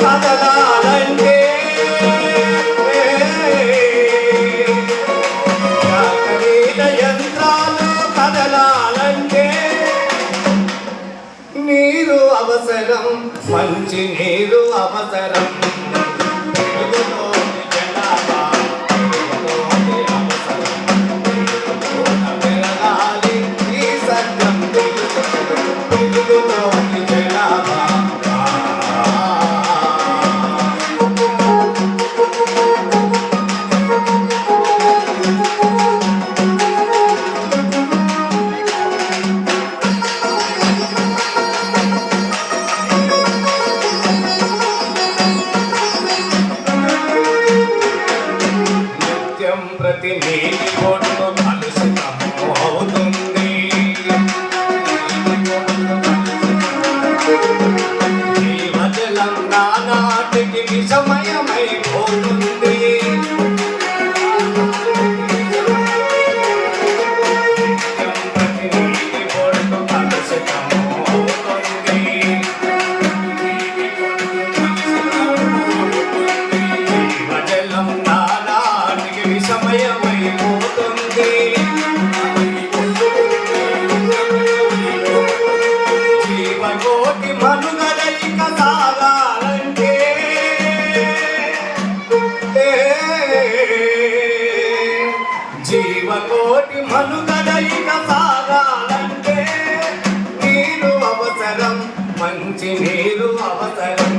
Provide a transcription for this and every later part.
కదలాలంటే ఖరీద యంత్రాలు కదలాలంటే నీరు అవసరం, మంచి నీరు అవసరం. ప్రతి నీటి కొట్టు కలుషితము అవుతుంది. జీవజలం నానాటికి విషమయమైపోతుంది. ప్రతి నీటి కొట్టు కలుషితము అవుతుంది. జీవజలం సమయమైపోతుంది. జీవకోటి మనుగడలిక సాగాలంటే జీవకోటి మనుగడలిక సాగాలంటే నీరు అవసరం, మంచి నీరు అవసరం.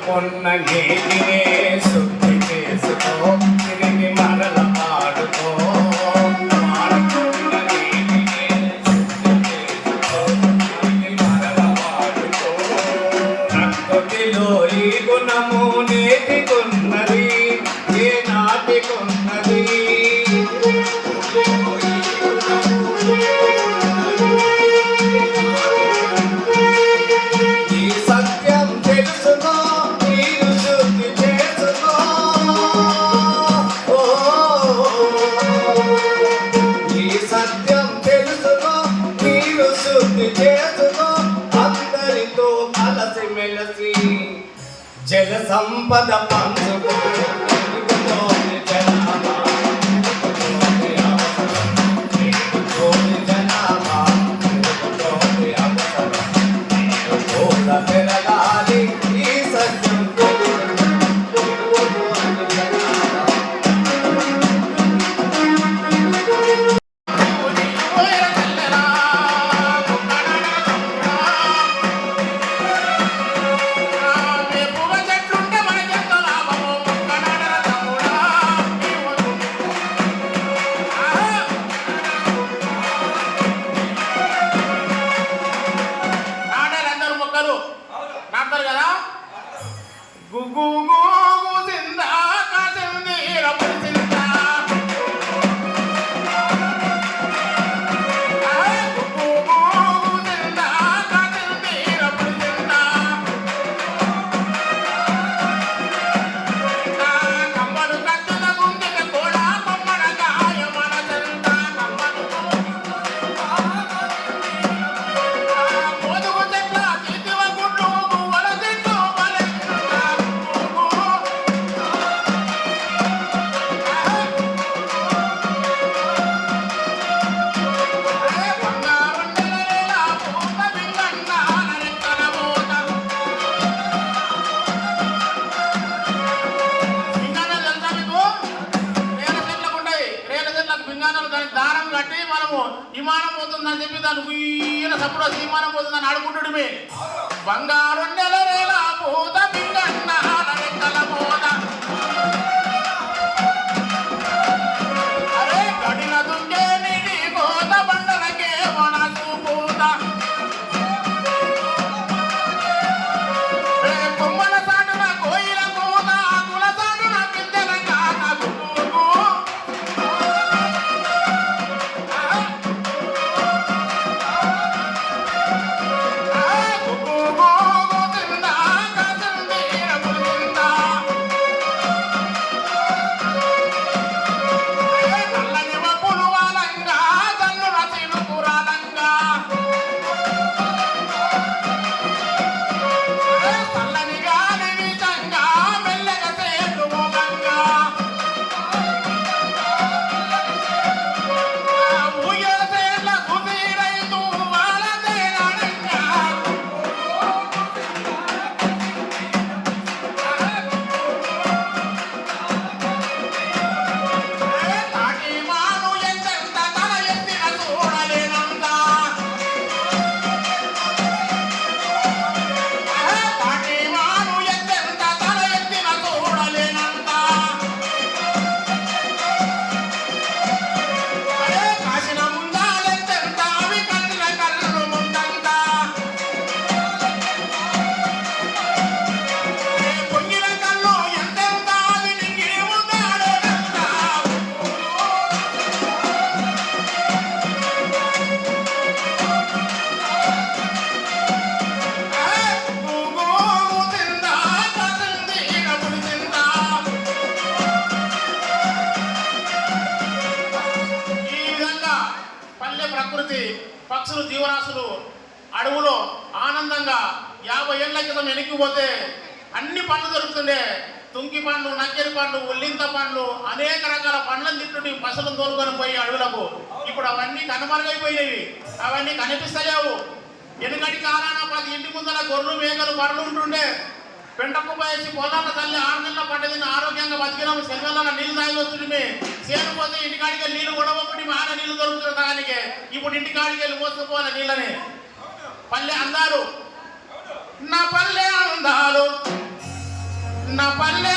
కొన్న నీటినే శుద్ధి చేసుకో, తిరిగి మరల పాడుకో. వాడుకున్న నీటినే శుద్ధి చేసుకో, తిరిగి మరల పాడుకో. ప్రకృతిలో ఈ గుణము నేటికున్నది, ఏ నాటికున్నది. ఈ సత్యం తెలుసుకో, అందరితో కలసి మెలసి జల సంపద పంచుకో. పెరగాలి ఈ సత్యం విమానం పోతుందని చెప్పి దాని ఉయ్యన సప్పుడు విమానం పోతుందని ఆడుకుంటుడిమే. బంగారు నెల పూత పింగన్న రెక్కల పూత అరే గడిన దుంగే నిడి కోత బండలకే మనసు పూత అడవులో ఆనందంగా 50 ఏళ్ల క్రితం వెనక్కిపోతే అన్ని పండ్లు దొరుకుతుండే. తుంకి పండ్లు, నక్కెరి పండ్లు, ఉల్లింత పండ్లు, అనేక రకాల పండ్లను తింటుంటే పసలు తోలుకొని పోయి అడవులకు. ఇప్పుడు అవన్నీ కనుమరుగైపోయినవి, అవన్నీ కనిపిస్తలేవు. వెనుకటి కాలాన 10 ఇంటి ముందర గొర్రెలు, మేకలు, బర్రెలు ఉంటుండే. పెంటకు పోయేసి పొలాల తల్లి 6 నెలల పడ్డదిని ఆరోగ్యంగా బతికినాము. సెల్వెళ్ళ నీళ్ళు తాగి వస్తుండే. చేరుపోతే ఇంటికాడికి వెళ్ళి నీళ్ళు గొడవబడి ఆన నీళ్ళు దొరుకుతున్న దానికి. ఇప్పుడు ఇంటికాడికి వెళ్ళి మోసుకుపోవాలి నీళ్ళని. పల్లె అందాలు, నా పల్లె అందాలు, నా పల్లె